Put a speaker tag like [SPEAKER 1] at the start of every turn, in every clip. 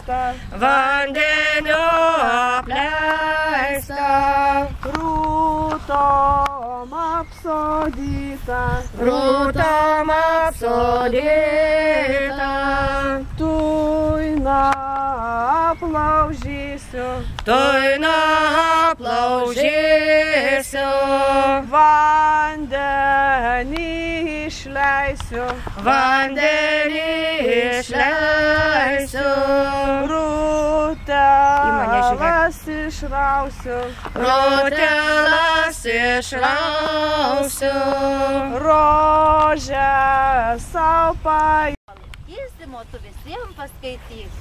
[SPEAKER 1] apleista,
[SPEAKER 2] vandeniu apleista,
[SPEAKER 1] rūtom apsodyta,
[SPEAKER 2] rūtom apsodyta.
[SPEAKER 1] tuj aplaužysiu,
[SPEAKER 2] Tuj aplaužysiu,
[SPEAKER 1] vandenį išleisiu,
[SPEAKER 2] vandenį išleisiu,
[SPEAKER 1] rūtelas išrausiu,
[SPEAKER 2] rūtelas išrausiu,
[SPEAKER 1] rožę sau
[SPEAKER 3] Įsimo tu visiems paskaityk.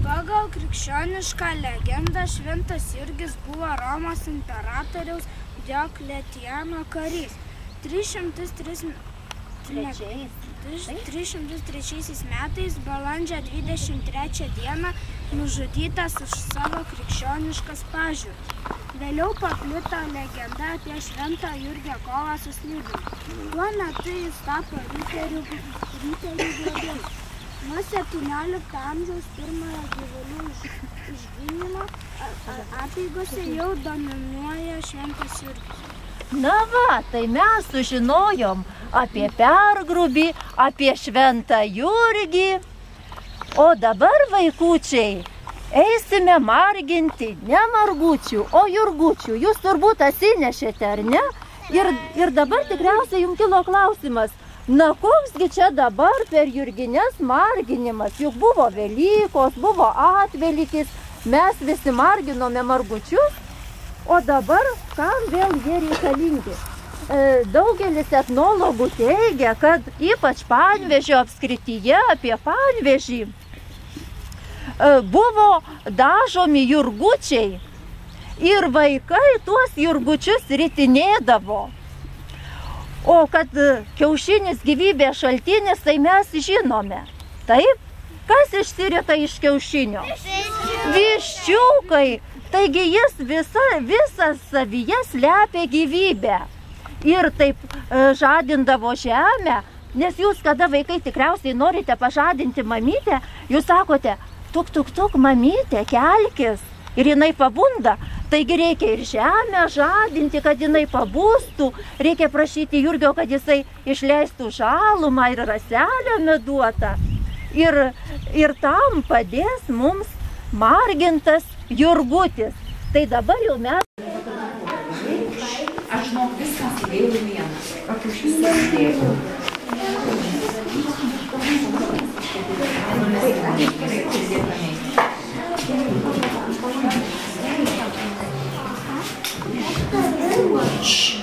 [SPEAKER 4] Pagal krikščionišką legendą Šventas Jurgis buvo Romos imperatoriaus Diokletiano karys. 303 metais balandžio 23 dieną nužudytas už savo krikščioniškas pažiūras. Vėliau paplito legenda apie Šventą Jurgio kovą su slibinu. Tuo metu jis tapo riterių globėju. Nuo 17 amžiaus pirmojo gyvulių išgynimo apeigose jau dominuoja Šventas Jurgis.
[SPEAKER 3] Na va, tai mes sužinojom apie pergrubį, apie Šventą Jurgį. O dabar, vaikučiai, eisime marginti ne margučių, o jurgučių. Jūs turbūt atsinešėte, ar ne? Ir dabar tikriausiai jums kilo klausimas, na koksgi čia dabar per jurgines marginimas? Juk buvo Velykos, buvo Atvelykis, mes visi marginome margučius, o dabar kam vėl jie reikalingi? Daugelis etnologų teigia, kad ypač Panevėžio apskrityje, apie Panevėžį, buvo dažomi jurgučiai ir vaikai tuos jurgučius ritinėdavo. O kad kiaušinis gyvybės šaltinis, tai mes žinome. Taip? Kas išsirita iš kiaušinio? Viščiukai. Taigi jis visas savyje slepia gyvybę. Ir taip žadindavo žemę, nes jūs, kada vaikai tikriausiai norite pažadinti mamytę, jūs sakote, tuk, tuk, tuk, mamytė, kelkis. Ir jinai pabunda, taigi reikia ir žemę žadinti, kad jinai pabūstų, reikia prašyti Jurgio, kad jisai išleistų žalumą ir raselę meduotą. Ir tam padės mums margintas jurgutis. Tai dabar jau mes...
[SPEAKER 5] Aš žinau, viską sudėjau į vieną. Pakiaušys sudėjau. Shh.